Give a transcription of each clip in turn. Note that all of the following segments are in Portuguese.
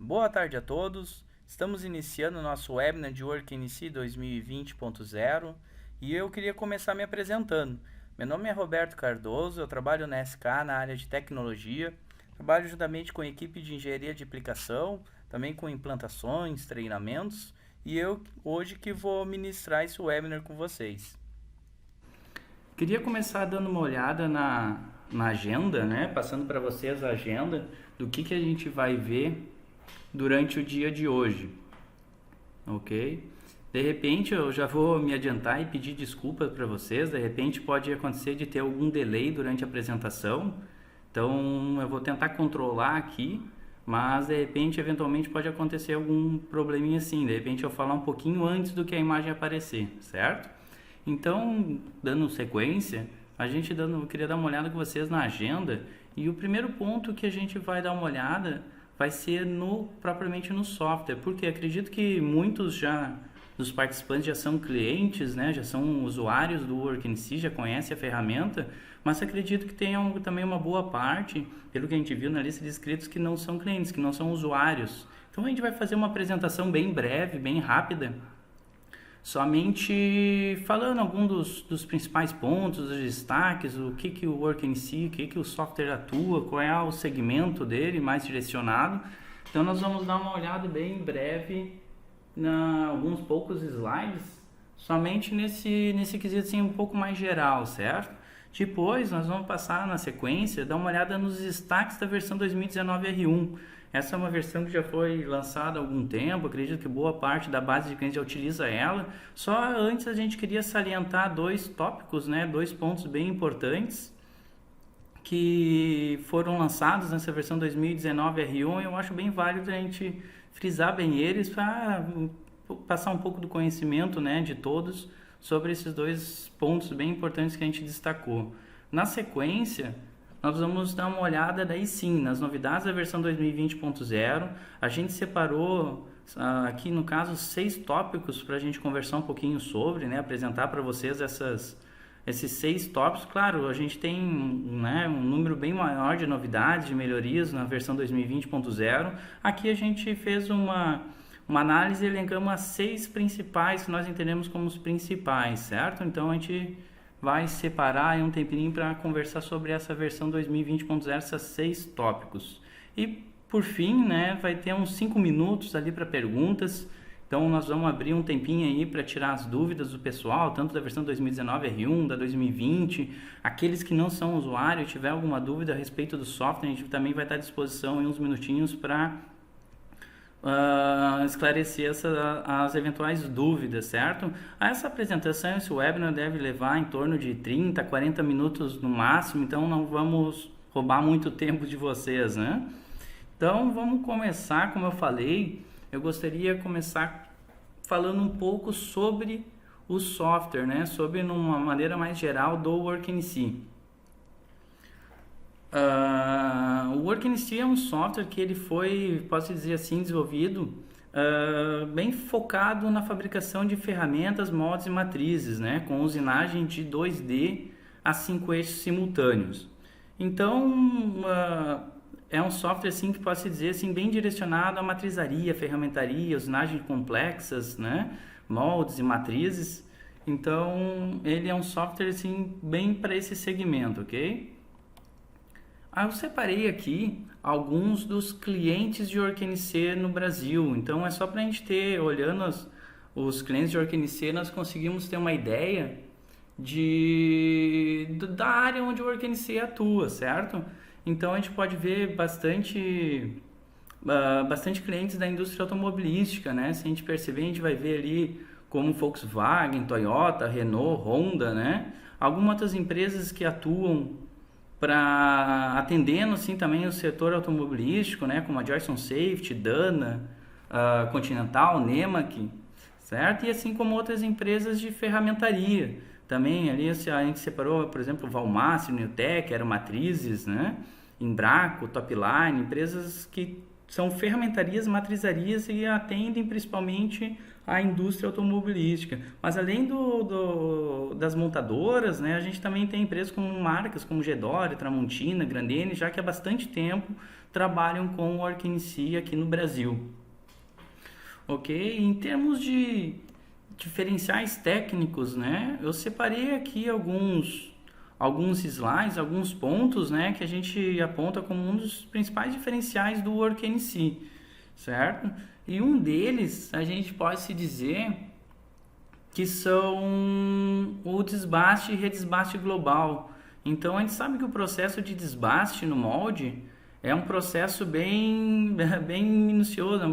Boa tarde a todos. Estamos iniciando o nosso webinar de WorkNC 2020.0 e eu queria começar me apresentando. Meu nome é Roberto Cardoso, eu trabalho na SK na área de tecnologia, trabalho juntamente com a equipe de engenharia de aplicação, também com implantações, treinamentos, e eu hoje que vou ministrar esse webinar com vocês. Queria começar dando uma olhada na agenda, né? Passando para vocês a agenda do que a gente vai ver durante o dia de hoje, ok? De repente eu já vou me adiantar e pedir desculpas para vocês, de repente pode acontecer de ter algum delay durante a apresentação, então eu vou tentar controlar aqui, mas de repente eventualmente pode acontecer algum probleminha assim, de repente eu falar um pouquinho antes do que a imagem aparecer, certo? Então, dando sequência, eu queria dar uma olhada com vocês na agenda e o primeiro ponto que a gente vai dar uma olhada vai ser propriamente no software, porque acredito que muitos dos participantes já são clientes, né? Já são usuários do WorkNC, já conhecem a ferramenta, mas acredito que tenham também uma boa parte, pelo que a gente viu na lista de inscritos, que não são clientes, que não são usuários. Então a gente vai fazer uma apresentação bem breve, bem rápida, somente falando alguns dos principais pontos, dos destaques, o que o WorkNC, o que o software atua, qual é o segmento dele mais direcionado. Então nós vamos dar uma olhada bem breve alguns poucos slides, somente nesse quesito assim, um pouco mais geral, certo? Depois nós vamos passar na sequência, dar uma olhada nos destaques da versão 2019 R1. Essa é uma versão que já foi lançada há algum tempo, acredito que boa parte da base de clientes já utiliza ela. Só antes a gente queria salientar dois tópicos, né, dois pontos bem importantes que foram lançados nessa versão 2019 R1 e eu acho bem válido a gente frisar bem eles para passar um pouco do conhecimento, né, de todos sobre esses dois pontos bem importantes que a gente destacou. Na sequência, nós vamos dar uma olhada daí sim, nas novidades da versão 2020.0. A gente separou aqui no caso 6 tópicos para a gente conversar um pouquinho sobre, né, apresentar para vocês esses 6 tópicos. Claro, a gente tem, né, um número bem maior de novidades, de melhorias na versão 2020.0. Aqui a gente fez uma análise e elencamos as 6 principais que nós entendemos como os principais, certo? Então a gente vai separar aí um tempinho para conversar sobre essa versão 2020.0, esses 6 tópicos. E por fim, né, vai ter uns 5 minutos ali para perguntas. Então nós vamos abrir um tempinho aí para tirar as dúvidas do pessoal, tanto da versão 2019 R1, da 2020. Aqueles que não são usuários, tiver alguma dúvida a respeito do software, a gente também vai estar à disposição em uns minutinhos para esclarecer as eventuais dúvidas, certo? Essa apresentação, esse webinar deve levar em torno de 30, 40 minutos no máximo, então não vamos roubar muito tempo de vocês, né? Então vamos começar, como eu falei, eu gostaria de começar falando um pouco sobre o software, né? Sobre uma maneira mais geral do WorkNC. O WorkNC é um software que ele foi, posso dizer assim, desenvolvido bem focado na fabricação de ferramentas, moldes e matrizes, né, com usinagem de 2D a 5 eixos simultâneos. Então, é um software assim que posso dizer assim bem direcionado à matrizaria, ferramentaria, usinagem complexas, né, moldes e matrizes. Então, ele é um software assim bem para esse segmento, ok? Eu separei aqui alguns dos clientes de WorkNC no Brasil. Então é só para a gente ter, olhando os clientes de WorkNC, nós conseguimos ter uma ideia da área onde o WorkNC atua, certo? Então a gente pode ver bastante clientes da indústria automobilística, né? Se a gente perceber, a gente vai ver ali como Volkswagen, Toyota, Renault, Honda, né? Algumas outras empresas que atuam atendendo assim também o setor automobilístico, né, como a Joyson Safety, Dana, Continental, Nemak, certo? E assim como outras empresas de ferramentaria. Também ali a gente separou, por exemplo, Valmaster, Newtek, Aeromatrizes, né, Embraco, Topline, empresas que são ferramentarias, matrizarias e atendem principalmente a indústria automobilística. Mas além das montadoras, né, a gente também tem empresas como marcas como Gedore, Tramontina, Grandene, já que há bastante tempo trabalham com o Work NC aqui no Brasil. Ok? Em termos de diferenciais técnicos, né, eu separei aqui alguns slides, alguns pontos, né, que a gente aponta como um dos principais diferenciais do Work NC, certo? E um deles, a gente pode se dizer que são o desbaste e redesbaste global. Então, a gente sabe que o processo de desbaste no molde é um processo bem minucioso,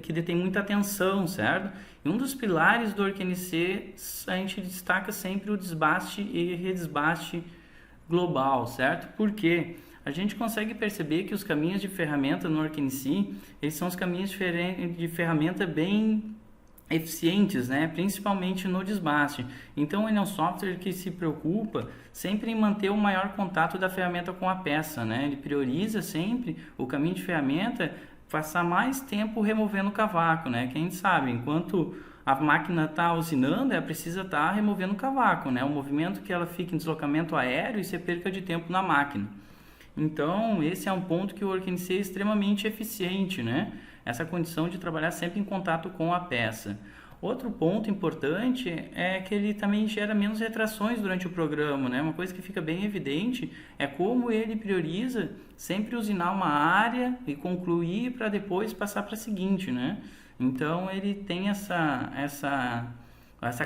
que detém muita atenção, certo? E um dos pilares do Work NC, a gente destaca sempre o desbaste e redesbaste global, certo? Por quê? A gente consegue perceber que os caminhos de ferramenta no Work NC, eles são os caminhos de ferramenta bem eficientes, né? Principalmente no desbaste. Então, ele é um software que se preocupa sempre em manter o maior contato da ferramenta com a peça, né? Ele prioriza sempre o caminho de ferramenta, passar mais tempo removendo o cavaco, né? Que a gente sabe, enquanto a máquina está usinando, ela precisa estar removendo o cavaco, né? O movimento que ela fica em deslocamento aéreo e você perca de tempo na máquina. Então, esse é um ponto que o Work NC é extremamente eficiente, né? Essa condição de trabalhar sempre em contato com a peça. Outro ponto importante é que ele também gera menos retrações durante o programa, né? Uma coisa que fica bem evidente é como ele prioriza sempre usinar uma área e concluir para depois passar para a seguinte, né? Então, ele tem essa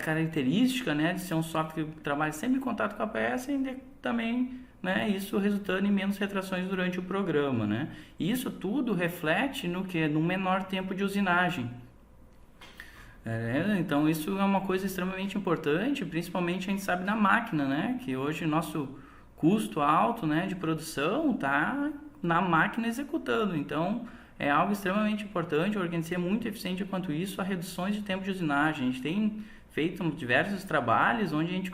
característica, né, de ser um software que trabalha sempre em contato com a peça e também, né, isso resultando em menos retrações durante o programa, né? E isso tudo reflete no menor tempo de usinagem. Então isso é uma coisa extremamente importante, principalmente a gente sabe na máquina, né? Que hoje o nosso custo alto, né, de produção está na máquina executando. Então é algo extremamente importante. O Work NC é muito eficiente quanto isso, a reduções de tempo de usinagem. A gente tem feito diversos trabalhos onde a gente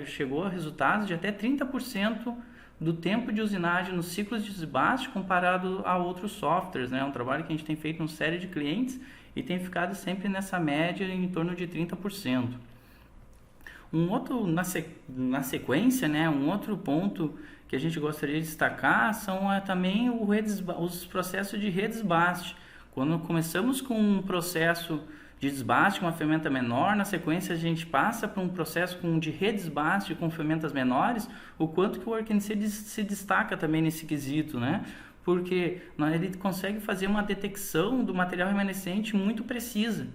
chegou a resultados de até 30% do tempo de usinagem nos ciclos de desbaste comparado a outros softwares, né? É um trabalho que a gente tem feito em uma série de clientes e tem ficado sempre nessa média em torno de 30%. Na sequência, né, um outro ponto que a gente gostaria de destacar são também os processos de redesbaste. Quando começamos com um processo de desbaste com uma ferramenta menor, na sequência a gente passa para um processo de redesbaste com ferramentas menores, o quanto que o Work NC se destaca também nesse quesito, né? Porque ele consegue fazer uma detecção do material remanescente muito precisa.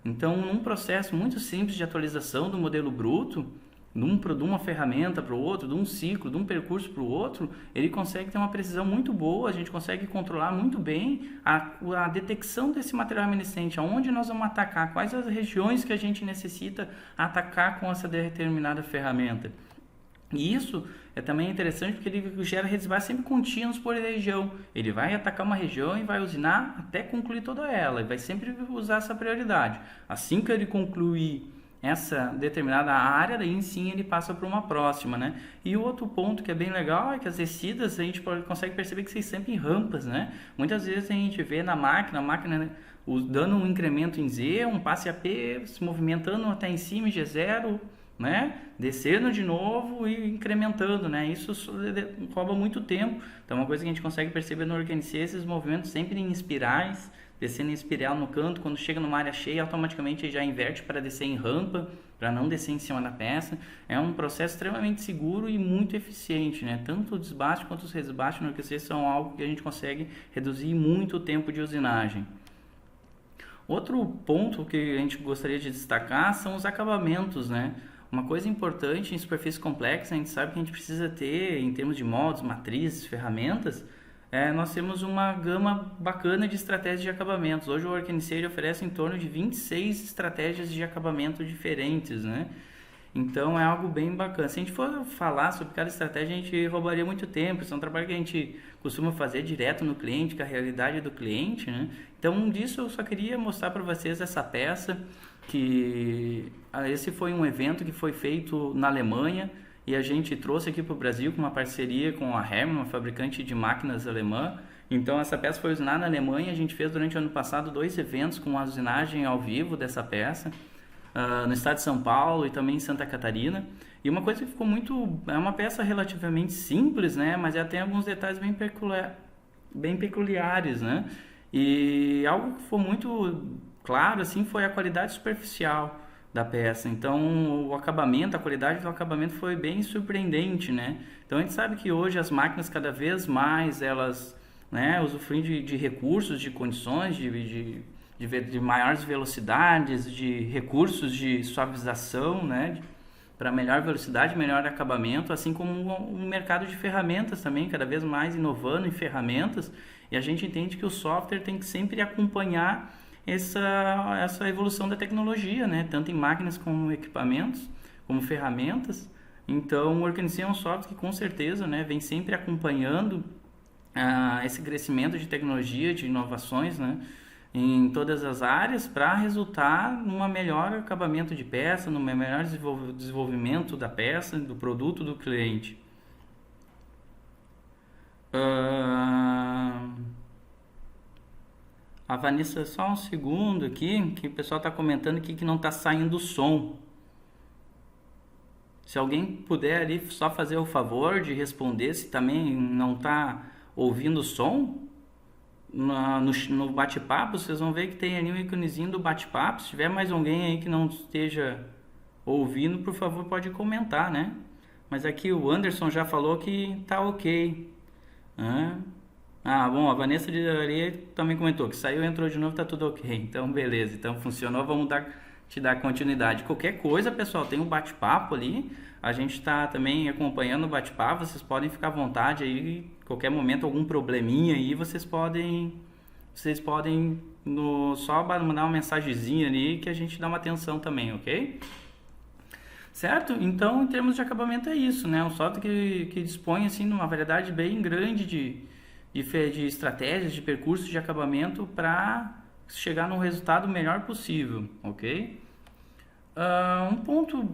Então, num processo muito simples de atualização do modelo bruto, de uma ferramenta para o outro, de um ciclo, de um percurso para o outro, ele consegue ter uma precisão muito boa, a gente consegue controlar muito bem a detecção desse material remanescente, aonde nós vamos atacar, quais as regiões que a gente necessita atacar com essa determinada ferramenta. E isso é também interessante porque ele gera redesbaste sempre contínuos por região. Ele vai atacar uma região e vai usinar até concluir toda ela. Ele vai sempre usar essa prioridade. Assim que ele concluir essa determinada área, daí sim ele passa para uma próxima, né? E o outro ponto que é bem legal é que as descidas a gente consegue perceber que são sempre em rampas, né? Muitas vezes a gente vê na máquina, né, dando um incremento em Z, um passe AP, se movimentando até em cima em G0, né? Descendo de novo e incrementando, né? Isso rouba muito tempo. Então, uma coisa que a gente consegue perceber no Work NC, esses movimentos sempre em espirais, descendo em espiral no canto, quando chega numa área cheia, automaticamente já inverte para descer em rampa, para não descer em cima da peça. É um processo extremamente seguro e muito eficiente, né? Tanto o desbaste quanto os redesbastes no Work NC são algo que a gente consegue reduzir muito o tempo de usinagem. Outro ponto que a gente gostaria de destacar são os acabamentos, né? Uma coisa importante em superfície complexa, a gente sabe que a gente precisa ter, em termos de moldes, matrizes, ferramentas, nós temos uma gama bacana de estratégias de acabamentos. Hoje o Work NC oferece em torno de 26 estratégias de acabamento diferentes, né? Então é algo bem bacana. Se a gente for falar sobre cada estratégia, a gente roubaria muito tempo. Isso é um trabalho que a gente costuma fazer direto no cliente, com a realidade do cliente, né? Então disso eu só queria mostrar para vocês essa peça, que esse foi um evento que foi feito na Alemanha e a gente trouxe aqui para o Brasil com uma parceria com a Hermann, uma fabricante de máquinas alemã, Então essa peça foi usinada na Alemanha, a gente fez durante o ano passado 2 eventos com a usinagem ao vivo dessa peça, no estado de São Paulo e também em Santa Catarina. E uma coisa que ficou é uma peça relativamente simples, né? Mas ela tem alguns detalhes bem peculiares, né? E algo que foi muito claro, assim, foi a qualidade superficial da peça. Então, a qualidade do acabamento foi bem surpreendente, né? Então, a gente sabe que hoje as máquinas cada vez mais elas, né, usufruem de recursos, de condições, de maiores velocidades, de recursos de suavização, né? Para melhor velocidade, melhor acabamento, assim como um mercado de ferramentas também, cada vez mais inovando em ferramentas, e a gente entende que o software tem que sempre acompanhar essa evolução da tecnologia, né? Tanto em máquinas como equipamentos, como ferramentas. Então, o Worknc é um software que com certeza, né, vem sempre acompanhando esse crescimento de tecnologia, de inovações, né, em todas as áreas para resultar num melhor acabamento de peça, num melhor desenvolvimento da peça, do produto do cliente. A Vanessa, só um segundo aqui, que o pessoal está comentando aqui que não está saindo som. Se alguém puder ali só fazer o favor de responder se também não está ouvindo o som no bate-papo, vocês vão ver que tem ali um íconezinho do bate-papo. Se tiver mais alguém aí que não esteja ouvindo, por favor, pode comentar, né? Mas aqui o Anderson já falou que tá ok. Bom, a Vanessa de Areia também comentou que saiu, entrou de novo, tá tudo ok. Então, beleza. Então, funcionou, vamos te dar continuidade. Qualquer coisa, pessoal, tem um bate-papo ali. A gente está também acompanhando o bate-papo. Vocês podem ficar à vontade aí. Qualquer momento, algum probleminha aí, vocês podem só mandar uma mensagenzinha ali que a gente dá uma atenção também, ok? Certo? Então, em termos de acabamento é isso, né? Um software que dispõe, assim, de uma variedade bem grande de estratégias, de percursos de acabamento para chegar no resultado melhor possível, ok? Um ponto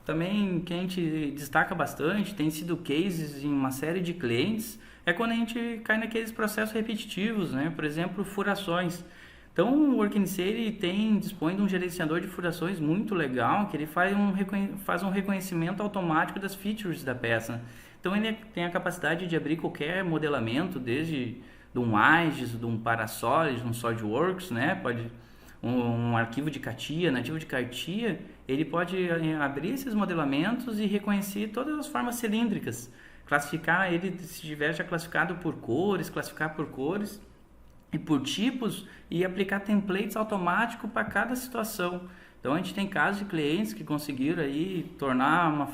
também que a gente destaca bastante, tem sido cases em uma série de clientes, é quando a gente cai naqueles processos repetitivos, né? Por exemplo, furações. Então, o Worknc dispõe de um gerenciador de furações muito legal, que ele faz um reconhecimento automático das features da peça. Então, ele tem a capacidade de abrir qualquer modelamento, desde de um AGES, de um Parasolid, de um SolidWorks, né? Um arquivo de CATIA, nativo de CATIA, ele pode abrir esses modelamentos e reconhecer todas as formas cilíndricas, classificar ele, se tiver já classificado por cores, classificar por cores e por tipos e aplicar templates automáticos para cada situação. Então, a gente tem casos de clientes que conseguiram aí tornar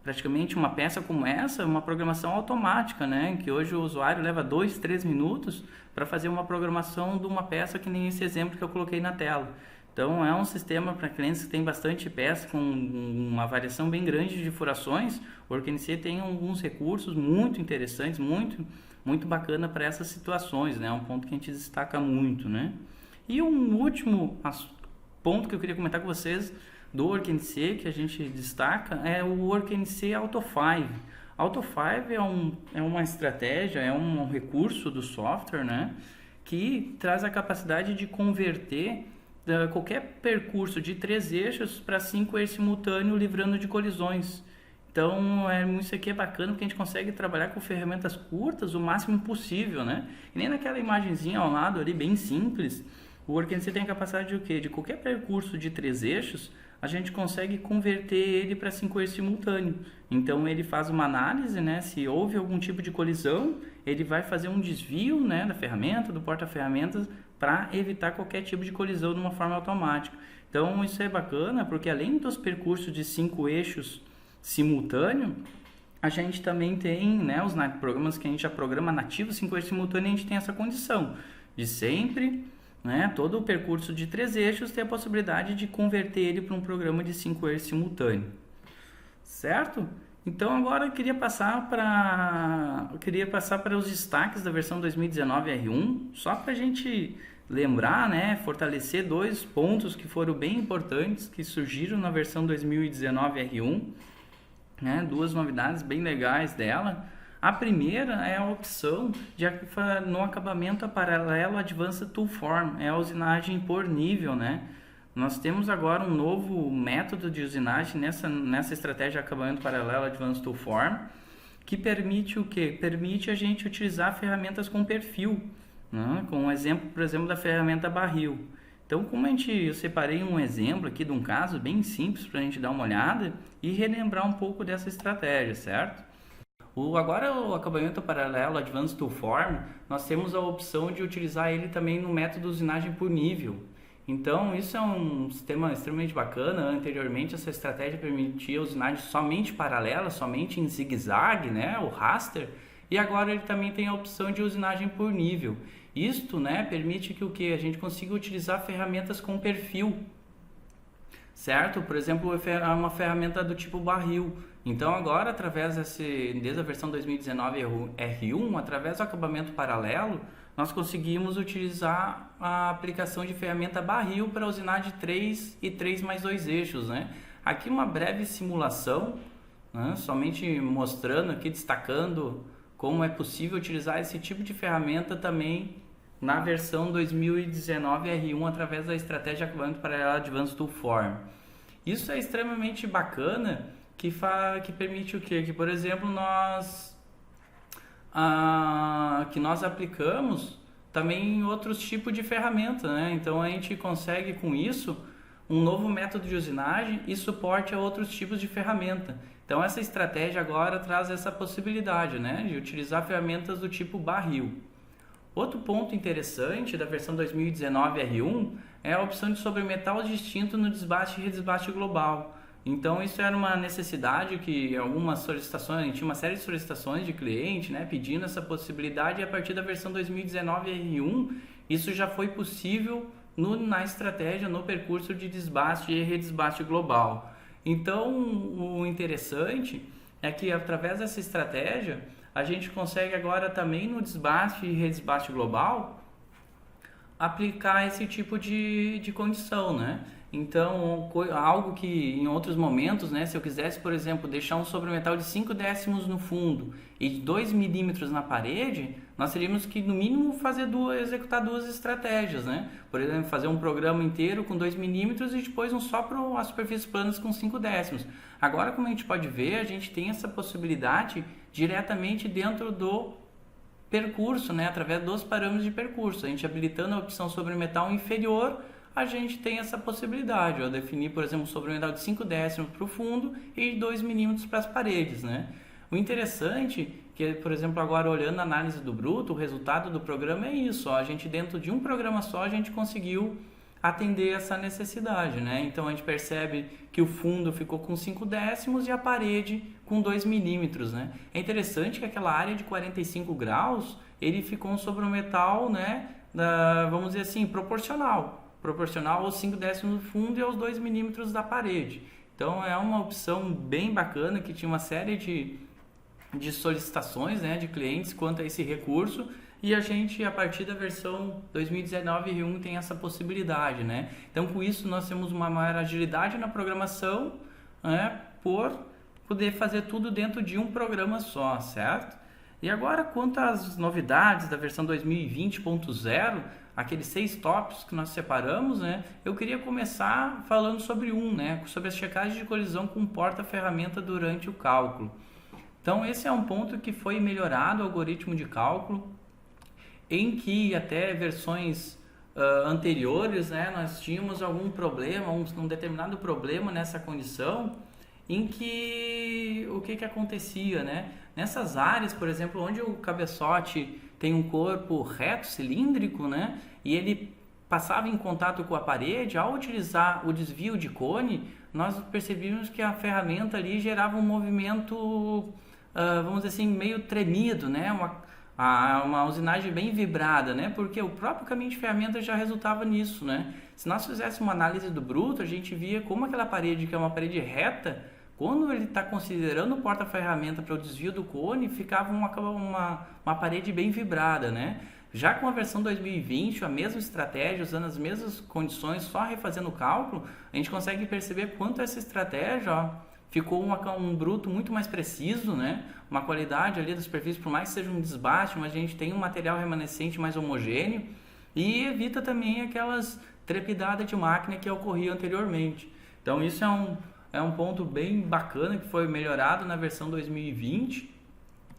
praticamente uma peça como essa, uma programação automática, né? Que hoje o usuário leva 2, 3 minutos para fazer uma programação de uma peça que nem esse exemplo que eu coloquei na tela. Então, é um sistema para clientes que tem bastante peça, com uma variação bem grande de furações. O Worknc tem alguns recursos muito interessantes, muito bacana para essas situações, né? É um ponto que a gente destaca muito, né? E um último ponto que eu queria comentar com vocês do Worknc, que a gente destaca, é o Worknc Auto5. Auto5 é uma estratégia, é um recurso do software, né, que traz a capacidade de converter qualquer percurso de 3 eixos para 5 eixos simultâneos, livrando de colisões. Então, isso aqui é bacana porque a gente consegue trabalhar com ferramentas curtas o máximo possível, né? E nem naquela imagenzinha ao lado ali, bem simples, o Worknc tem a capacidade de o quê? De qualquer percurso de 3 eixos, a gente consegue converter ele para 5 eixos simultâneos. Então, ele faz uma análise, né? Se houve algum tipo de colisão, ele vai fazer um desvio, né, da ferramenta, do porta-ferramentas, para evitar qualquer tipo de colisão de uma forma automática. Então, isso é bacana, porque além dos percursos de 5 eixos simultâneo, a gente também tem, né, os programas que a gente já programa nativo 5 eixos simultâneo, a gente tem essa condição de sempre, né, todo o percurso de 3 eixos ter a possibilidade de converter ele para um programa de 5 eixos simultâneo, certo? Então agora eu queria passar para os destaques da versão 2019 R1, só para a gente lembrar, né, fortalecer 2 pontos que foram bem importantes, que surgiram na versão 2019 R1, né, 2 novidades bem legais dela. A primeira é a opção de no acabamento paralelo Advanced Tool Form, é a usinagem por nível, né? Nós temos agora um novo método de usinagem nessa estratégia de acabamento paralelo Advanced Tool Form, que permite o quê? Permite a gente utilizar ferramentas com perfil, né? Com um exemplo, por exemplo, da ferramenta barril. Então, eu separei um exemplo aqui de um caso bem simples para a gente dar uma olhada e relembrar um pouco dessa estratégia, certo? Agora o acabamento paralelo Advanced Tool Form, nós temos a opção de utilizar ele também no método usinagem por nível. Então isso é um sistema extremamente bacana. Anteriormente essa estratégia permitia usinagem somente paralela, somente em zigue-zague, né, o raster, e agora ele também tem a opção de usinagem por nível. Isto, né, permite que a gente consiga utilizar ferramentas com perfil, certo? Por exemplo, uma ferramenta do tipo barril. Então agora, desde a versão 2019 R1, através do acabamento paralelo, nós conseguimos utilizar a aplicação de ferramenta barril para usinar de 3 e 3 mais 2 eixos, né? Aqui uma breve simulação, né? Somente mostrando aqui, destacando como é possível utilizar esse tipo de ferramenta também na versão 2019 R1 através da estratégia acabamento paralelo Advanced Tool Form. Isso é extremamente bacana, que permite o quê? Que, por exemplo, nós aplicamos também em outros tipos de ferramenta, né? Então a gente consegue com isso um novo método de usinagem e suporte a outros tipos de ferramenta. Então essa estratégia agora traz essa possibilidade, né, de utilizar ferramentas do tipo barril. Outro ponto interessante da versão 2019 R1 é a opção de sobremetal distinto no desbaste e redesbaste global. Então isso era uma necessidade que algumas solicitações, a gente tinha uma série de solicitações de cliente, né, pedindo essa possibilidade, e a partir da versão 2019 R1 isso já foi possível na estratégia, no percurso de desbaste e redesbaste global. Então o interessante é que através dessa estratégia a gente consegue agora também no desbaste e redesbaste global aplicar esse tipo de condição, né? Então, algo que em outros momentos, né, se eu quisesse, por exemplo, deixar um sobremetal de 5 décimos no fundo e de 2 milímetros na parede, nós teríamos que, no mínimo, executar duas estratégias, né? Por exemplo, fazer um programa inteiro com 2 milímetros e depois só para as superfícies planas com 5 décimos. Agora, como a gente pode ver, a gente tem essa possibilidade diretamente dentro do percurso, né, através dos parâmetros de percurso. A gente habilitando a opção sobremetal inferior, a gente tem essa possibilidade, de definir, por exemplo, um sobremetal de 5 décimos para o fundo e 2 milímetros para as paredes, né? O interessante é que, por exemplo, agora olhando a análise do bruto, o resultado do programa é isso, a gente dentro de um programa só, a gente conseguiu atender essa necessidade, né? Então a gente percebe que o fundo ficou com 5 décimos e a parede com 2 milímetros, né? É interessante que aquela área de 45 graus, ele ficou um sobremetal, né, vamos dizer assim, proporcional aos 5 décimos do fundo e aos 2 milímetros da parede. Então é uma opção bem bacana, que tinha uma série de solicitações, né, de clientes quanto a esse recurso, e a gente, a partir da versão 2019 R1, tem essa possibilidade, né? Então com isso nós temos uma maior agilidade na programação, né, por poder fazer tudo dentro de um programa só, certo? E agora, quanto às novidades da versão 2020.0, aqueles 6 tópicos que nós separamos, né? Eu queria começar falando sobre né? Sobre a checagem de colisão com porta-ferramenta durante o cálculo. Então, esse é um ponto que foi melhorado o algoritmo de cálculo, em que até versões anteriores, né? Nós tínhamos algum problema, um determinado problema nessa condição, em que o que acontecia, né? Nessas áreas, por exemplo, onde o cabeçote tem um corpo reto, cilíndrico, né? E ele passava em contato com a parede, ao utilizar o desvio de cone, nós percebíamos que a ferramenta ali gerava um movimento, vamos dizer assim, meio tremido, né? Uma usinagem bem vibrada, né? Porque o próprio caminho de ferramenta já resultava nisso, né? Se nós fizéssemos uma análise do bruto, a gente via como aquela parede, que é uma parede reta, quando ele está considerando o porta-ferramenta para o desvio do cone, ficava uma parede bem vibrada, né? Já com a versão 2020, a mesma estratégia, usando as mesmas condições, só refazendo o cálculo, a gente consegue perceber quanto essa estratégia ficou um bruto muito mais preciso, né? Uma qualidade ali da superfície, por mais que seja um desbaste, mas a gente tem um material remanescente mais homogêneo e evita também aquelas trepidadas de máquina que ocorriam anteriormente. Então isso é um ponto bem bacana que foi melhorado na versão 2020,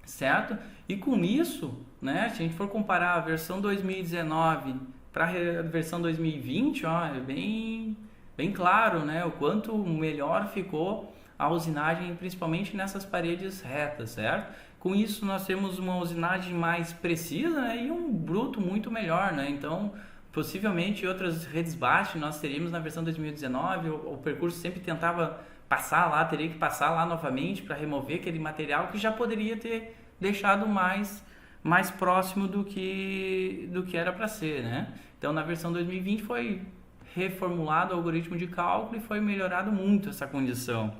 certo? E com isso, né, se a gente for comparar a versão 2019 para a versão 2020, ó, é bem claro, né, o quanto melhor ficou a usinagem, principalmente nessas paredes retas, certo? Com isso nós temos uma usinagem mais precisa, né, e um bruto muito melhor, né? Então, possivelmente outras redes baixas nós teríamos na versão 2019, o percurso sempre tentava passar lá, teria que passar lá novamente para remover aquele material que já poderia ter deixado mais próximo do que era para ser, né? Então, na versão 2020 foi reformulado o algoritmo de cálculo e foi melhorado muito essa condição.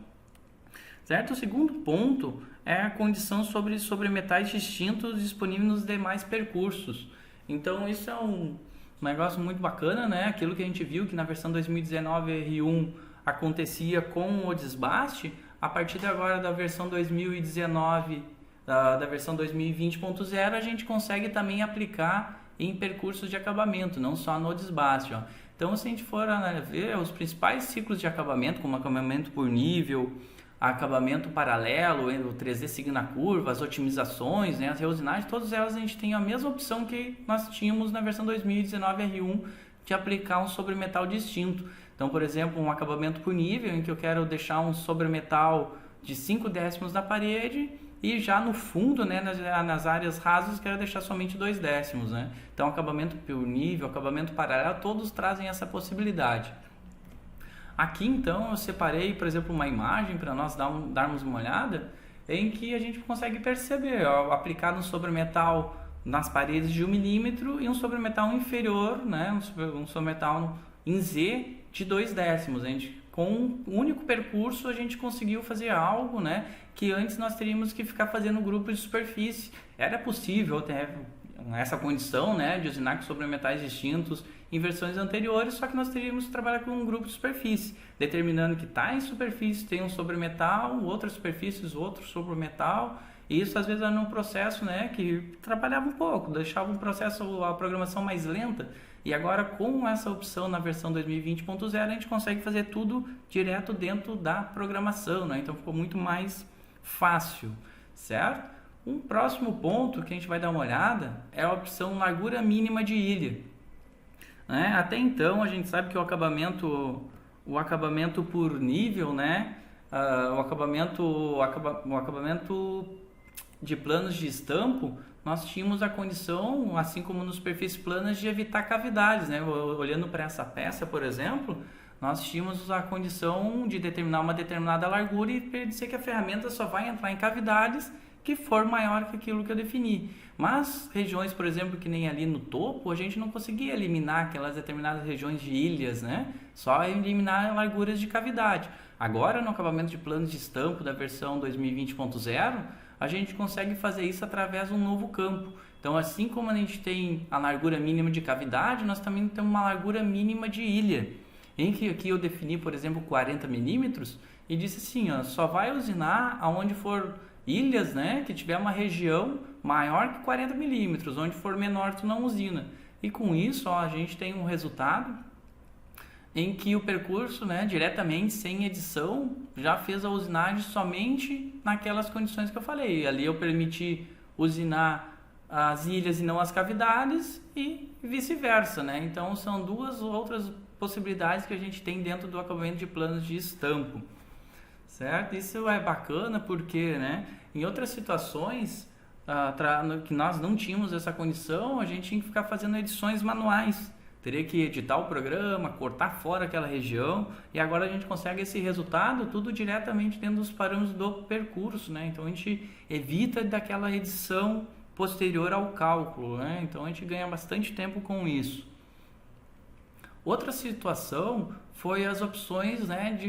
Certo? O segundo ponto é a condição sobre metais distintos disponíveis nos demais percursos. Então, isso é um negócio muito bacana, né? Aquilo que a gente viu que na versão 2019 R1 acontecia com o desbaste, a partir de agora da versão 2019, da versão 2020.0, a gente consegue também aplicar em percursos de acabamento, não só no desbaste, ó. Então, se a gente for ver os principais ciclos de acabamento, como acabamento por nível, acabamento paralelo, o 3D seguindo a curva, as otimizações, né, as reusinagens, todas elas a gente tem a mesma opção que nós tínhamos na versão 2019 R1 de aplicar um sobremetal distinto. Então, por exemplo, um acabamento por nível, em que eu quero deixar um sobremetal de 5 décimos na parede e já no fundo, né, nas áreas rasas, quero deixar somente 2 décimos. Né? Então, acabamento por nível, acabamento paralelo, todos trazem essa possibilidade. Aqui, então, eu separei, por exemplo, uma imagem para nós darmos uma olhada, em que a gente consegue perceber, ó, aplicado um sobremetal nas paredes de 1 milímetro e um sobremetal inferior, né, um sobremetal em Z de 2 décimos. A gente, com um único percurso, a gente conseguiu fazer algo, né, que antes nós teríamos que ficar fazendo grupos de superfície. Era possível ter essa condição, né, de usinar com sobremetais distintos em versões anteriores, só que nós teríamos que trabalhar com um grupo de superfície, determinando que tais superfícies tem um sobremetal, outras superfícies outro sobremetal, e isso às vezes era um processo, né, que trabalhava um pouco, deixava um processo, a programação mais lenta, e agora com essa opção na versão 2020.0 a gente consegue fazer tudo direto dentro da programação, né? Então ficou muito mais fácil, certo? Um próximo ponto que a gente vai dar uma olhada é a opção largura mínima de ilha. Né? Até então a gente sabe que o acabamento por nível, né? O acabamento de planos de estampo, nós tínhamos a condição, assim como nos perfis planos, de evitar cavidades. Né? Olhando para essa peça, por exemplo, nós tínhamos a condição de determinar uma determinada largura e dizer que a ferramenta só vai entrar em cavidades que for maior que aquilo que eu defini. Mas regiões, por exemplo, que nem ali no topo, a gente não conseguia eliminar aquelas determinadas regiões de ilhas, né? Só eliminar larguras de cavidade. Agora, no acabamento de planos de estampo da versão 2020.0, a gente consegue fazer isso através de um novo campo. Então, assim como a gente tem a largura mínima de cavidade, nós também temos uma largura mínima de ilha. Em que aqui eu defini, por exemplo, 40 milímetros e disse assim, ó, só vai usinar aonde for ilhas, né, que tiver uma região maior que 40 milímetros, onde for menor tu não usina. E com isso, ó, a gente tem um resultado em que o percurso, né, diretamente, sem edição, já fez a usinagem somente naquelas condições que eu falei. Ali eu permiti usinar as ilhas e não as cavidades e vice-versa, né? Então são duas outras possibilidades que a gente tem dentro do acabamento de planos de estampo. Certo? Isso é bacana porque, né, em outras situações que nós não tínhamos essa condição, a gente tinha que ficar fazendo edições manuais. Teria que editar o programa, cortar fora aquela região, e agora a gente consegue esse resultado tudo diretamente dentro dos parâmetros do percurso, né? Então a gente evita daquela edição posterior ao cálculo, né? Então a gente ganha bastante tempo com isso. Outra situação foi as opções, né,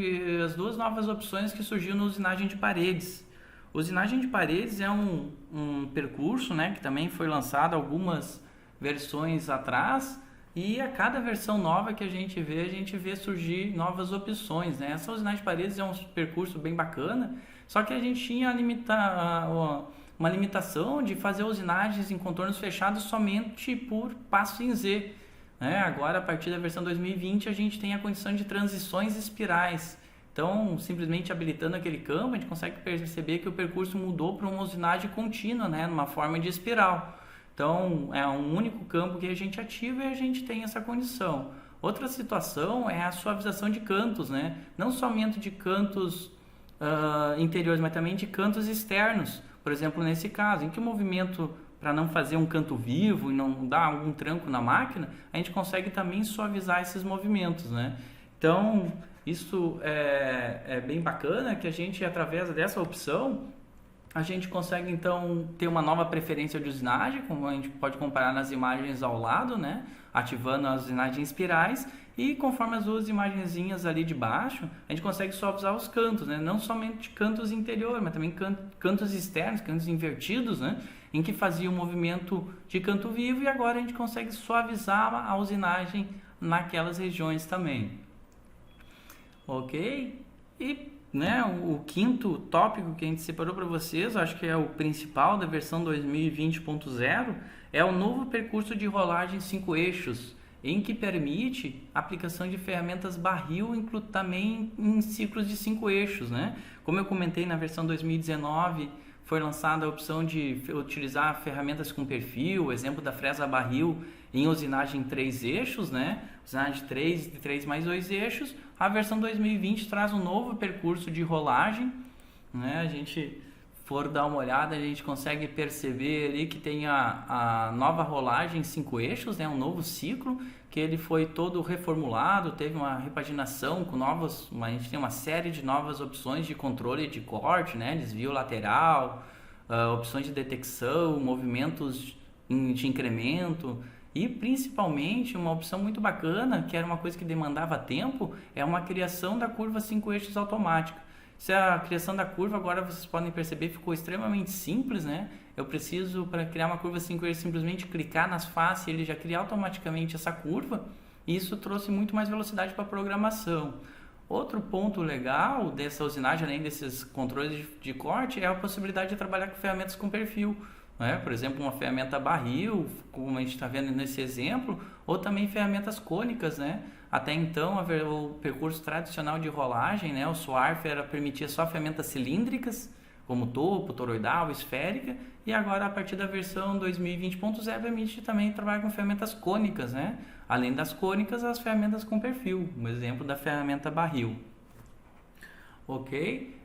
as duas novas opções que surgiram no usinagem de paredes. O usinagem de paredes é um percurso, né, que também foi lançado algumas versões atrás, E a cada versão nova que a gente vê surgir novas opções, né? Essa usinagem de paredes é um percurso bem bacana, só que a gente tinha uma limitação de fazer usinagens em contornos fechados somente por passo em Z, né? Agora, a partir da versão 2020, a gente tem a condição de transições espirais. Então, simplesmente habilitando aquele campo, a gente consegue perceber que o percurso mudou para uma usinagem contínua, né? Numa forma de espiral. Então, é um único campo que a gente ativa e a gente tem essa condição. Outra situação é a suavização de cantos, né? Não somente de cantos interiores, mas também de cantos externos. Por exemplo, nesse caso, em que o movimento, para não fazer um canto vivo e não dar algum tranco na máquina, a gente consegue também suavizar esses movimentos, né? Então, isso é bem bacana que a gente, através dessa opção, a gente consegue então ter uma nova preferência de usinagem, como a gente pode comparar nas imagens ao lado, né? Ativando as usinagens espirais, e conforme as duas imagenzinhas ali de baixo, a gente consegue suavizar os cantos, né? Não somente cantos interiores, mas também cantos externos, cantos invertidos, né? Em que fazia o movimento de canto vivo, e agora a gente consegue suavizar a usinagem naquelas regiões também. Ok? E, né, o quinto tópico que a gente separou para vocês, acho que é o principal da versão 2020.0, é o novo percurso de rolagem 5 eixos, em que permite a aplicação de ferramentas barril também em ciclos de 5 eixos, né? Como eu comentei, na versão 2019 foi lançada a opção de utilizar ferramentas com perfil, exemplo da fresa barril em usinagem 3 eixos, né? Usinagem 3 e 3 mais 2 eixos. A versão 2020 traz um novo percurso de rolagem, né? A gente for dar uma olhada, a gente consegue perceber ali que tem a nova rolagem em 5 eixos, né? Um novo ciclo, que ele foi todo reformulado, teve uma repaginação com a gente tem uma série de novas opções de controle de corte, né? Desvio lateral, opções de detecção, movimentos de incremento, e principalmente uma opção muito bacana, que era uma coisa que demandava tempo, é uma criação da curva 5 eixos automática. Se a criação da curva, agora vocês podem perceber, ficou extremamente simples, né? Eu preciso, para criar uma curva 5 eixos, simplesmente clicar nas faces e ele já cria automaticamente essa curva, e isso trouxe muito mais velocidade para a programação. Outro ponto legal dessa usinagem, além desses controles de corte, é a possibilidade de trabalhar com ferramentas com perfil, né? Por exemplo, uma ferramenta barril, como a gente está vendo nesse exemplo, ou também ferramentas cônicas, né? Até então, o percurso tradicional de rolagem, né? O SWARF permitia só ferramentas cilíndricas, como topo, toroidal, esférica, e agora, a partir da versão 2020.0, permite também trabalhar com ferramentas cônicas, né? Além das cônicas, as ferramentas com perfil, um exemplo da ferramenta barril. Ok?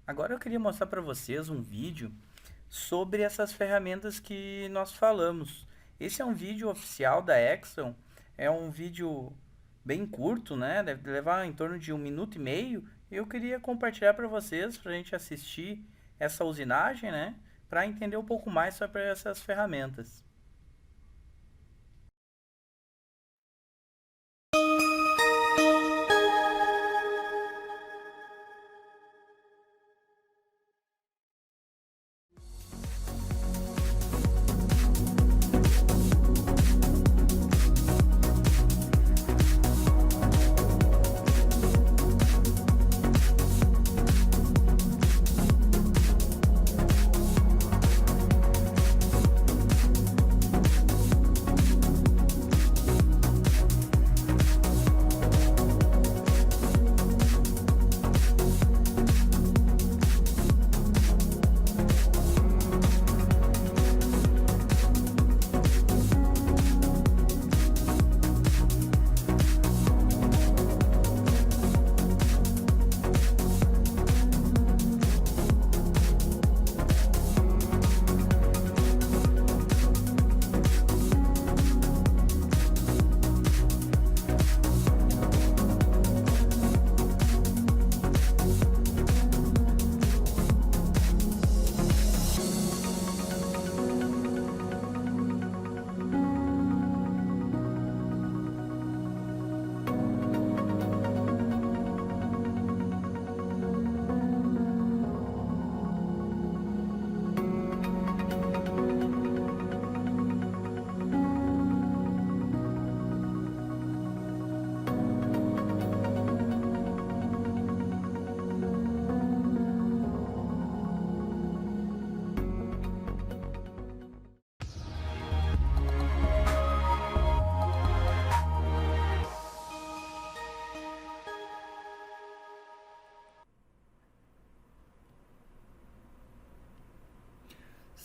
Agora eu queria mostrar para vocês um vídeo sobre essas ferramentas que nós falamos. Esse é um vídeo oficial da Exxon, é um vídeo bem curto, né? Deve levar em torno de 1 minuto e meio. Eu queria compartilhar para vocês, para a gente assistir essa usinagem, né? Para entender um pouco mais sobre essas ferramentas.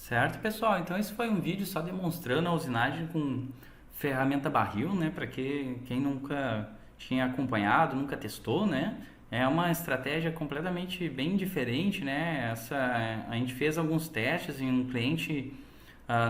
Certo, pessoal? Então esse foi um vídeo só demonstrando a usinagem com ferramenta barril, né? Para quem nunca tinha acompanhado, nunca testou, né? É uma estratégia completamente bem diferente, né? A gente fez alguns testes em um cliente,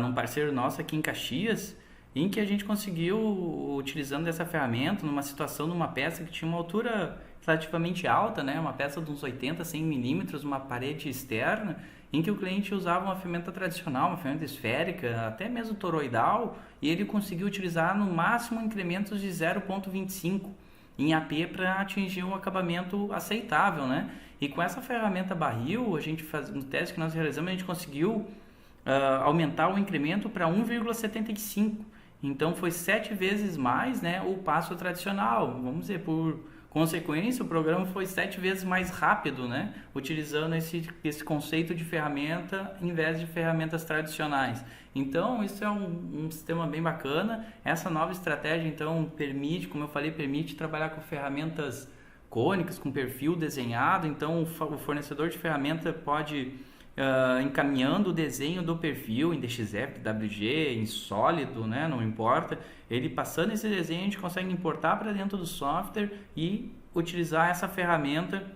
num parceiro nosso aqui em Caxias, em que a gente conseguiu, utilizando essa ferramenta, numa situação, numa peça que tinha uma altura relativamente alta, né? Uma peça de uns 80, 100 milímetros, uma parede externa, em que o cliente usava uma ferramenta tradicional, uma ferramenta esférica, até mesmo toroidal, e ele conseguiu utilizar no máximo incrementos de 0,25 em AP para atingir um acabamento aceitável, né? E com essa ferramenta barril, no teste que nós realizamos, a gente conseguiu aumentar o incremento para 1,75. Então foi 7 vezes mais, né, o passo tradicional. Vamos dizer, por consequência, o programa foi 7 vezes mais rápido, né, utilizando esse conceito de ferramenta em vez de ferramentas tradicionais. Então isso é um sistema bem bacana. Essa nova estratégia então permite, como eu falei, permite trabalhar com ferramentas cônicas, com perfil desenhado. Então o fornecedor de ferramenta pode encaminhando o desenho do perfil em DXF, WG, em sólido, né? Não importa. Ele passando esse desenho, a gente consegue importar para dentro do software e utilizar essa ferramenta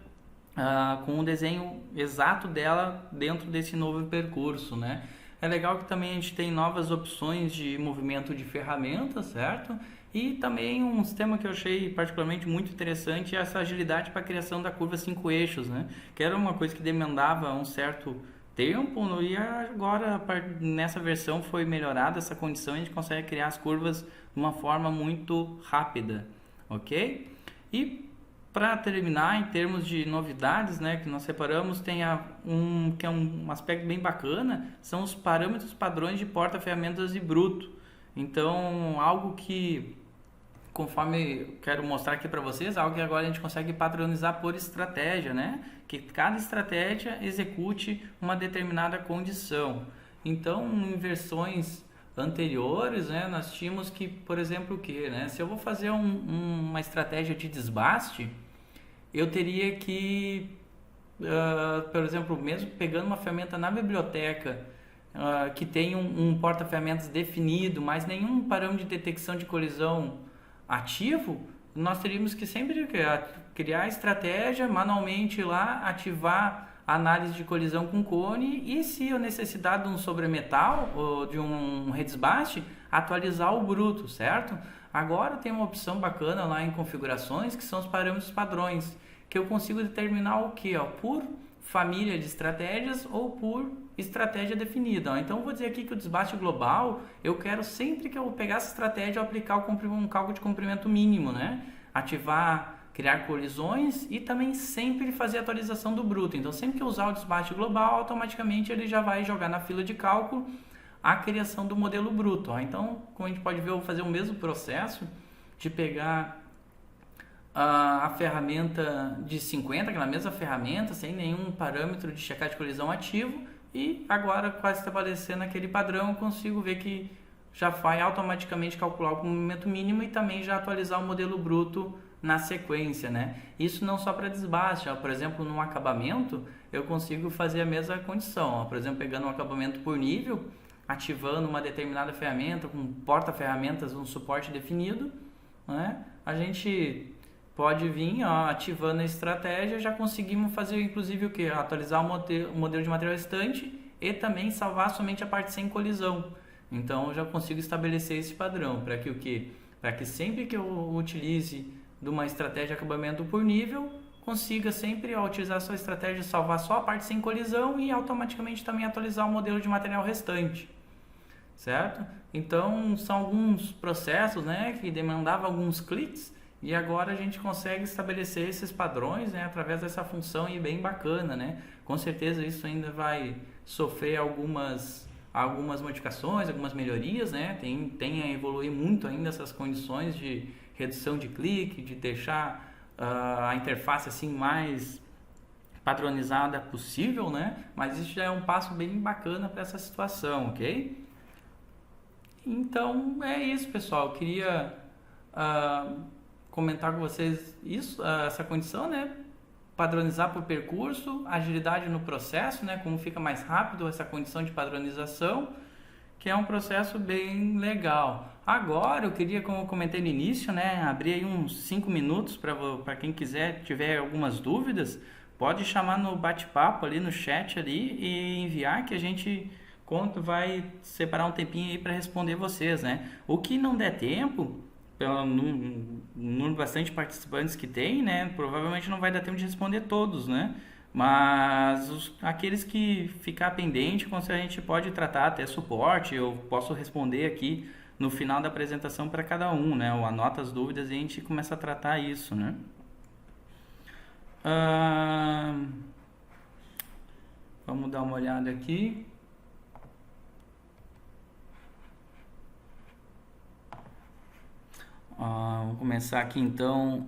com o desenho exato dela dentro desse novo percurso, né? É legal que também a gente tem novas opções de movimento de ferramentas, certo? E também um sistema que eu achei particularmente muito interessante é essa agilidade para a criação da curva 5 eixos, né? Que era uma coisa que demandava um certo tempo, e agora nessa versão foi melhorada essa condição, a gente consegue criar as curvas de uma forma muito rápida, ok? E para terminar, em termos de novidades, né, que nós separamos, tem que é um aspecto bem bacana, são os parâmetros padrões de porta-ferramentas e bruto. Então, algo que, conforme eu quero mostrar aqui para vocês, algo que agora a gente consegue padronizar por estratégia, né? Que cada estratégia execute uma determinada condição. Então, em versões anteriores, né, nós tínhamos que, por exemplo, né? Se eu vou fazer uma estratégia de desbaste, eu teria que, por exemplo, mesmo pegando uma ferramenta na biblioteca, que tem um porta-ferramentas definido, mas nenhum parâmetro de detecção de colisão ativo, nós teríamos que sempre criar estratégia manualmente lá, ativar a análise de colisão com cone e, se eu necessitar de um sobremetal ou de um redesbaste, atualizar o bruto, certo? Agora tem uma opção bacana lá em configurações que são os parâmetros padrões, que eu consigo determinar o que? Por família de estratégias ou por estratégia definida. Então, eu vou dizer aqui que o desbaste global, eu quero sempre que eu pegar essa estratégia, eu aplicar um cálculo de comprimento mínimo, né? Ativar, criar colisões e também sempre fazer a atualização do bruto. Então, sempre que eu usar o desbaste global, automaticamente ele já vai jogar na fila de cálculo a criação do modelo bruto. Então, como a gente pode ver, eu vou fazer o mesmo processo de pegar a ferramenta de 50, aquela mesma ferramenta, sem nenhum parâmetro de checagem de colisão ativo, e agora, quase estabelecendo aquele padrão, eu consigo ver que já vai automaticamente calcular o comprimento mínimo e também já atualizar o modelo bruto na sequência, né? Isso não só para desbaste, por exemplo, num acabamento, eu consigo fazer a mesma condição, por exemplo, pegando um acabamento por nível, ativando uma determinada ferramenta, com porta-ferramentas, um suporte definido, né? A gente pode vir ativando a estratégia, já conseguimos fazer inclusive o que? Atualizar o modelo de material restante e também salvar somente a parte sem colisão. Então eu já consigo estabelecer esse padrão para que o que? Para que sempre que eu utilize de uma estratégia de acabamento por nível, consiga sempre, ao utilizar a sua estratégia, salvar só a parte sem colisão e automaticamente também atualizar o modelo de material restante, certo? Então são alguns processos, né, que demandavam alguns cliques, e agora a gente consegue estabelecer esses padrões, né, através dessa função, e bem bacana, né? Com certeza isso ainda vai sofrer algumas modificações, algumas melhorias, né? Tem a evoluir muito ainda essas condições de redução de clique, de deixar a interface assim mais padronizada possível, né? Mas isso já é um passo bem bacana para essa situação, ok? Então é isso, pessoal. Eu queria comentar com vocês essa condição, né? padronizar por percurso, agilidade no processo, né? Como fica mais rápido essa condição de padronização, que é um processo bem legal. Agora, eu queria, como eu comentei no início, né, abrir aí uns 5 minutos para quem quiser, tiver algumas dúvidas, pode chamar no bate-papo ali, no chat ali e enviar que a gente vai separar um tempinho aí para responder vocês, né? O que não der tempo, pelo número bastante participantes que tem, né, provavelmente não vai dar tempo de responder todos, né? Mas aqueles que ficar pendente, a gente pode tratar até suporte, eu posso responder aqui no final da apresentação para cada um, né? Eu anoto as dúvidas e a gente começa a tratar isso, né? Vamos dar uma olhada aqui. Vamos começar aqui então.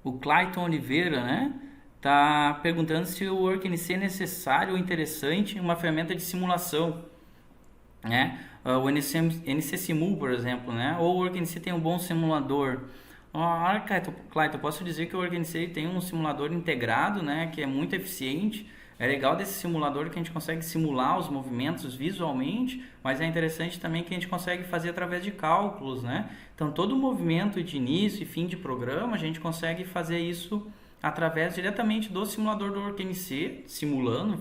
O Clayton Oliveira, né? Tá perguntando se o WorkNC é necessário ou interessante em uma ferramenta de simulação, né? O NC Simul, por exemplo, né? Ou o WorkNC tem um bom simulador. Clayton, posso dizer que o WorkNC tem um simulador integrado, né? Que é muito eficiente. É legal desse simulador que a gente consegue simular os movimentos visualmente, mas é interessante também que a gente consegue fazer através de cálculos, né? Então, todo movimento de início e fim de programa, a gente consegue fazer isso através diretamente do simulador do WorkNC, simulando,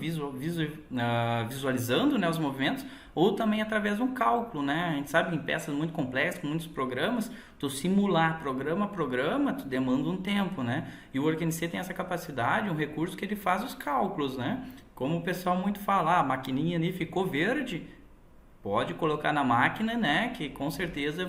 visualizando, né, os movimentos, ou também através de um cálculo, né? A gente sabe que em peças muito complexas, com muitos programas, tu simular programa a programa, tu demanda um tempo, né? E o WorkNC tem essa capacidade, um recurso que ele faz os cálculos, né? Como o pessoal muito fala, a maquininha ali ficou verde, pode colocar na máquina, né, que com certeza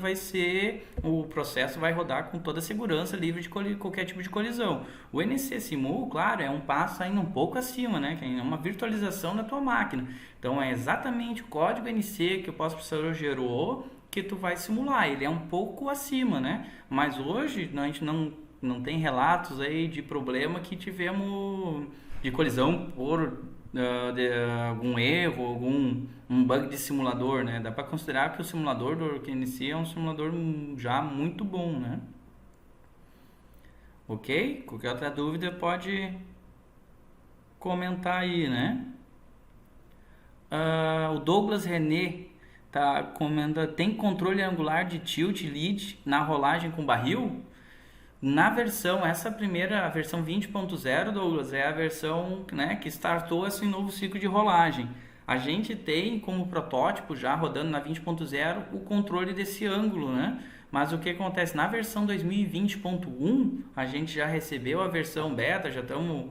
o processo vai rodar com toda a segurança, livre de qualquer tipo de colisão. O NC Simul, claro, é um passo ainda um pouco acima, né, que é uma virtualização da tua máquina. Então é exatamente o código NC que o pós-processador gerou que tu vai simular. Ele é um pouco acima, né, mas hoje a gente não tem relatos aí de problema que tivemos de colisão por algum erro, um bug de simulador, né? Dá para considerar que o simulador do WorkNC é um simulador já muito bom, né? Ok? Qualquer outra dúvida pode comentar aí, né? O Douglas René tá comentando, tem controle angular de tilt lead na rolagem com barril? Na versão, a versão 20.0, Douglas, é a versão, né, que startou esse novo ciclo de rolagem. A gente tem como protótipo, já rodando na 20.0, o controle desse ângulo, né? Mas o que acontece? Na versão 2020.1, a gente já recebeu a versão beta, já estamos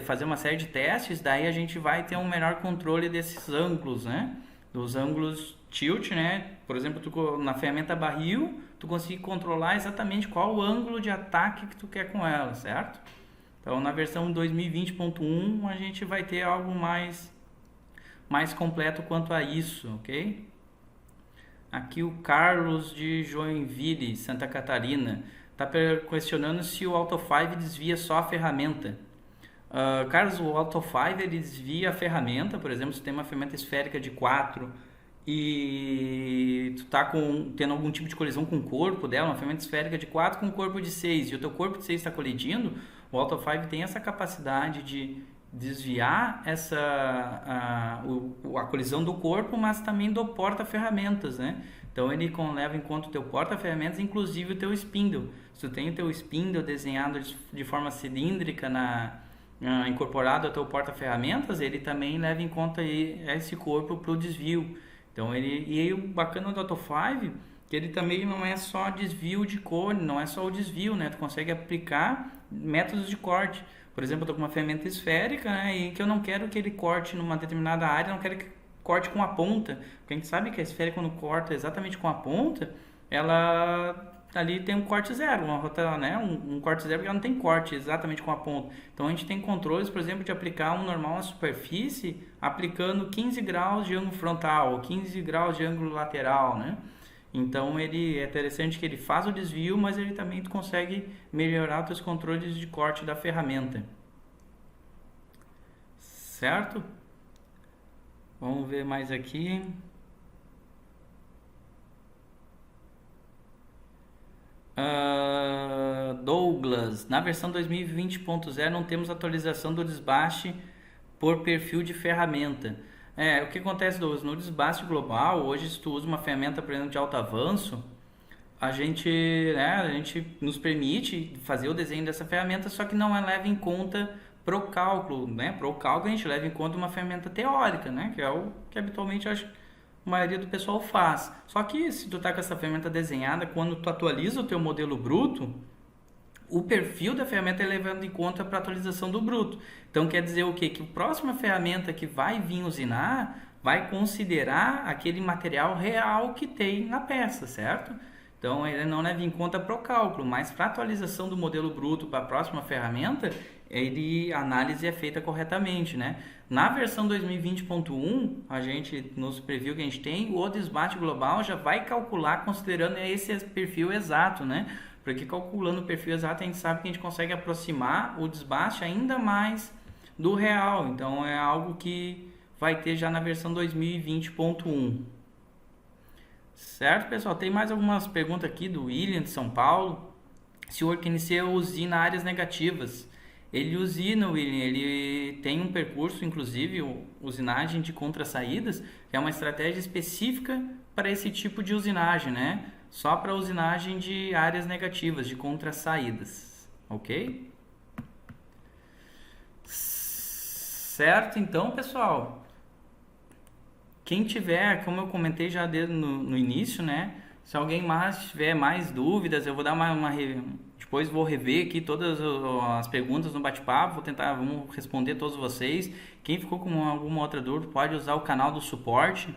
fazer uma série de testes, daí a gente vai ter um melhor controle desses ângulos, né? Dos ângulos tilt, né? Por exemplo, na ferramenta barril, tu consegue controlar exatamente qual o ângulo de ataque que tu quer com ela, certo? Então, na versão 2020.1, a gente vai ter algo mais completo quanto a isso, ok? Aqui o Carlos de Joinville, Santa Catarina, está questionando se o Auto5 desvia só a ferramenta. Carlos, o Auto5 ele desvia a ferramenta, por exemplo, se tem uma ferramenta esférica de 4 e tu tá tendo algum tipo de colisão com o corpo dela, uma ferramenta esférica de 4 com um corpo de 6 e o teu corpo de 6 está colidindo, o Auto5 tem essa capacidade de desviar a colisão do corpo, mas também do porta-ferramentas, né? Então ele leva em conta o teu porta-ferramentas, inclusive o teu spindle. Se tu tem o teu spindle desenhado de forma cilíndrica incorporado ao teu porta-ferramentas, ele também leva em conta esse corpo para o desvio. Então e o bacana do Auto5 que ele também não é só desvio de cone, não é só o desvio, né? Tu consegue aplicar métodos de corte. Por exemplo, eu estou com uma ferramenta esférica, né, e que eu não quero que ele corte numa determinada área, não quero que corte com a ponta. Porque a gente sabe que a esfera, quando corta exatamente com a ponta, ela ali tem um corte zero, uma rota, né, um corte zero, porque ela não tem corte exatamente com a ponta. Então a gente tem controles, por exemplo, de aplicar um normal na superfície, aplicando 15 graus de ângulo frontal, ou 15 graus de ângulo lateral, né? Então ele é interessante que ele faz o desvio, mas ele também consegue melhorar os teus controles de corte da ferramenta. Certo? Vamos ver mais aqui. Douglas, na versão 2020.0 não temos atualização do desbaste por perfil de ferramenta. O que acontece, Douglas? No desbaste global, hoje se tu usa uma ferramenta, por exemplo, de alto avanço, a gente nos permite fazer o desenho dessa ferramenta, só que não é leva em conta pro cálculo, né? Pro cálculo a gente leva em conta uma ferramenta teórica, né? Que é o que habitualmente acho a maioria do pessoal faz. Só que se tu tá com essa ferramenta desenhada, quando tu atualiza o teu modelo bruto, o perfil da ferramenta é levado em conta para a atualização do bruto. Então quer dizer o quê? Que a próxima ferramenta que vai vir usinar vai considerar aquele material real que tem na peça, certo? Então ele não leva em conta para o cálculo, mas para a atualização do modelo bruto para a próxima ferramenta, a análise é feita corretamente, né? Na versão 2020.1, a gente, nos preview que a gente tem, o desbate global já vai calcular considerando esse perfil exato, né? Porque calculando o perfil exato, a gente sabe que a gente consegue aproximar o desbaste ainda mais do real. Então é algo que vai ter já na versão 2020.1. Certo, pessoal? Tem mais algumas perguntas aqui do William de São Paulo. Se o Worknc usina áreas negativas. Ele usina, William, ele tem um percurso, inclusive, usinagem de contra-saídas, que é uma estratégia específica para esse tipo de usinagem, né? Só para usinagem de áreas negativas, de contra-saídas, ok? Certo, então, pessoal, quem tiver, como eu comentei já no início, né? Se alguém mais tiver mais dúvidas, eu vou dar depois vou rever aqui todas as perguntas no bate-papo, vamos responder todos vocês. Quem ficou com alguma outra dúvida pode usar o canal do suporte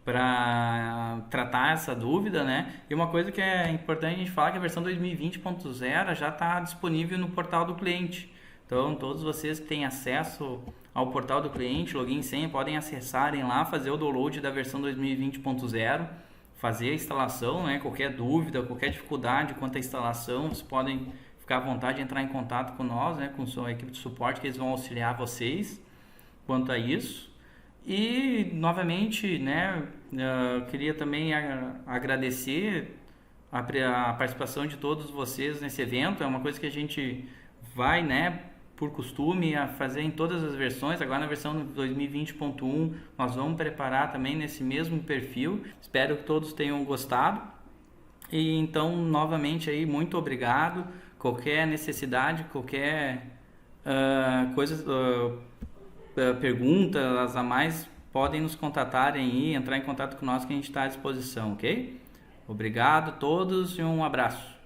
para tratar essa dúvida, né? E uma coisa que é importante a gente falar que a versão 2020.0 já está disponível no portal do cliente. Então, todos vocês que têm acesso ao portal do cliente, login e senha, podem acessarem lá, fazer o download da versão 2020.0, fazer a instalação, né? Qualquer dúvida, qualquer dificuldade quanto à instalação, vocês podem ficar à vontade de entrar em contato com nós, né? Com a sua equipe de suporte, que eles vão auxiliar vocês quanto a isso. E, novamente, né? Eu queria também agradecer a participação de todos vocês nesse evento. É uma coisa que a gente vai, né, por costume, a fazer em todas as versões. Agora na versão 2020.1 nós vamos preparar também nesse mesmo perfil. Espero que todos tenham gostado. E então, novamente aí, muito obrigado. Qualquer necessidade, qualquer perguntas a mais, podem nos contatarem e entrar em contato com nós, que a gente está à disposição, ok? Obrigado a todos e um abraço.